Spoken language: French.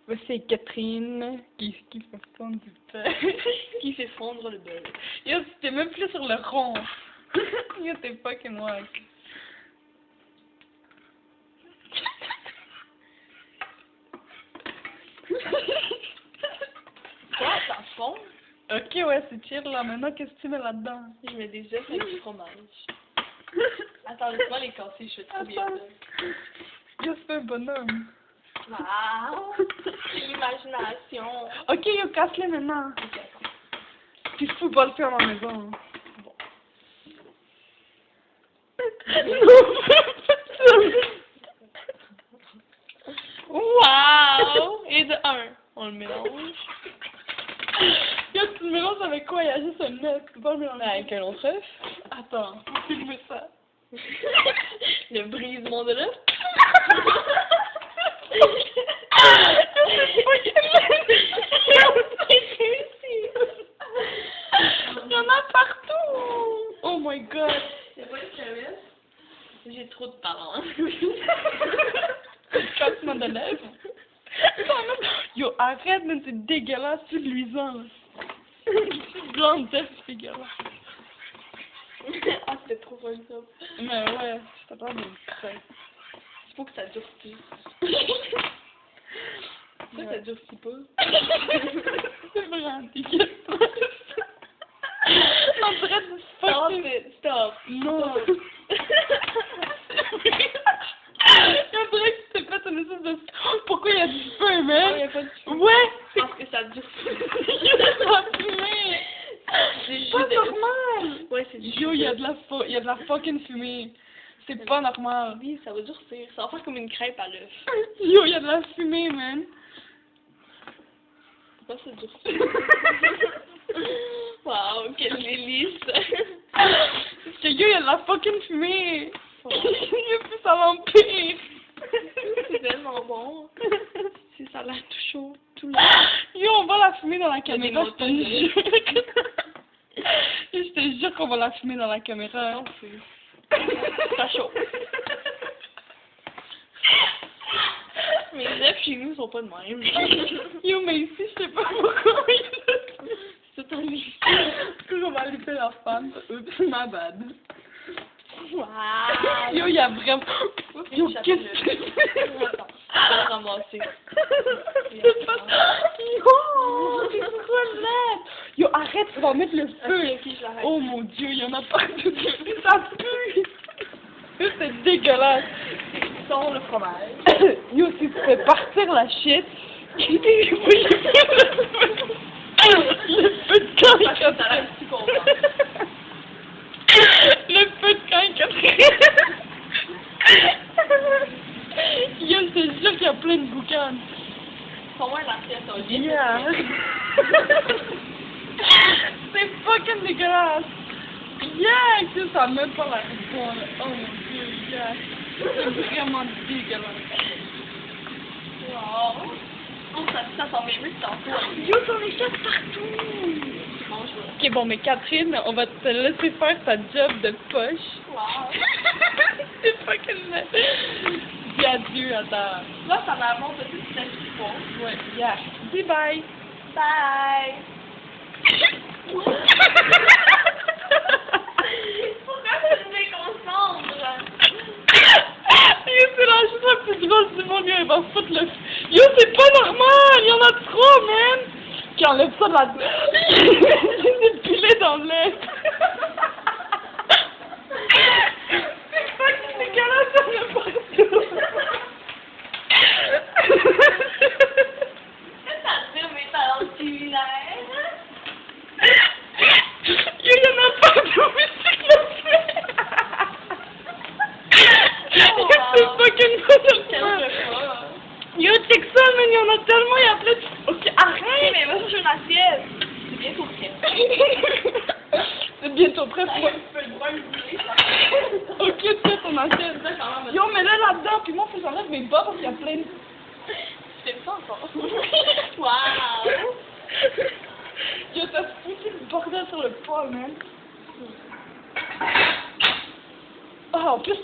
Ben, c'est Catherine qui fait fondre du beurre. Qui fait fondre le beurre. Yo, t'es même plus sur le rond. Yo, t'es fucking wack. Quoi, ça fond? Ok, ouais, c'est chill là. Maintenant, qu'est-ce que tu mets là-dedans? Je mets des œufs avec du fromage. Attends, laisse-moi les casser, je fais trop bien Attends. ça. Yo, c'est un bonhomme. Wow! C'est l'imagination. Ok, yo, casse-les maintenant. Ok, attends. Puis je peux pas le faire à la maison. Bon. Wow! Et de 1, on le mélange. Yo, tu le mélanges avec quoi? Il y a juste un œuf. Tu peux pas le mélanger. Avec un autre œuf. Attends, faut filmer ça. Le brisement de l'œuf. Il y en a partout! Oh my god! Y'a pas de serviette? J'ai trop de talent. Cassement de lèvres. Yo, arrête, mais c'est dégueulasse, c'est luisant. C'est blanc d'œuf, c'est dégueulasse. Ah, c'était trop fun ça. Mais ouais, je t'attends de me creux. Il faut que ça durcisse. Pourquoi ça durcit pas? C'est vraiment dégueulasse. On dirait du Stop fucking... it, stop. Non. Stop. On dirait que tu t'es fait une espèce de... Pourquoi il y a du feu, Oh, man? y a pas de feu. Ouais! Parce que ça durcit. C'est la fumée! C'est Pas juste de- normal! Ouais, c'est du Yo, il y a de la fucking fumée. C'est pas normal. Oui, ça va durcir. Ça va faire comme une crêpe à l'œuf. Yo, il y a de la fumée, man. Pourquoi ça durcit? Wow, quelle délice! Parce que yo, il y a de la fucking fumée. Yo, puis ça l'empire. C'est tellement bon. Si ça a l'air tout chaud, tout le Yo, on va la fumer dans la caméra, je te montagnes. jure. Je te jure qu'on va la fumer dans la caméra. Non plus. Ça chaud. Mes œufs chez nous sont pas de même. Yo, mais ici, je sais pas pourquoi. C'est un lit. On va aller faire la femme. Oups, ma bad. Wow! Yo, il y a vraiment... Yo, qu'est-ce que c'est? Attends, je vais le ramasser. C'est pas... Yo, c'est trop laid. Yo, arrête, on va mettre le feu. Ok, je l'arrête. Oh mon dieu, il y en a partout. Ça pue. C'est dégueulasse. Sans le fromage. Yo, si tu fais partir la shit, le feu de camp est Ça a l'air si content. Le feu de camp est Yo, je te jure qu'il y a plein de boucanes. Pour moi, l'assiette, on dit. Yeah. C'est fucking dégueulasse. Yeah, que ça me pas la réponse. Oh mon dieu, yeah. C'est vraiment dégueulasse. Wow! Oh, ça s'en vient mieux que tantôt. Yo, t'en es quatre partout. Bon, je vois. Ok, bon, mais Catherine, on va te laisser faire ta job de poche. Wow! C'est fucking laid. Dis adieu à ta... Là, ça va avoir une petite description. Ouais, yeah. Dis bye. Bye! Pourquoi tu me déconcentres? Yo, c'est la chose la plus drôle du monde, yo, il va foutre le... Yo, c'est pas normal, il y en a trop, man! Qui enlève ça de la... J'ai dépilé dans l'œuf. C'est fucking dégueulasse, ça me partout. Ça tire mes talents culinaires. Yo, il y en a partout, mais c'est que le fait. C'est fucking Quel pas repas. Yo, check ça, man, il y en a tellement, il y a plein de... Ok, Ok, arrête! mais moi, j'ai une assiette. C'est bientôt prêt. C'est bientôt prêt pour... Tu peux le voir le bouler, ça. Ok, tu fais ton assiette. Yo, mets-le là-dedans, puis moi, faut que j'enlève mes bas parce qu'il y a plein de... Je fais ça encore. Wow! Yo, t'as foutu le bordel sur le poids, man. Ah, en plus...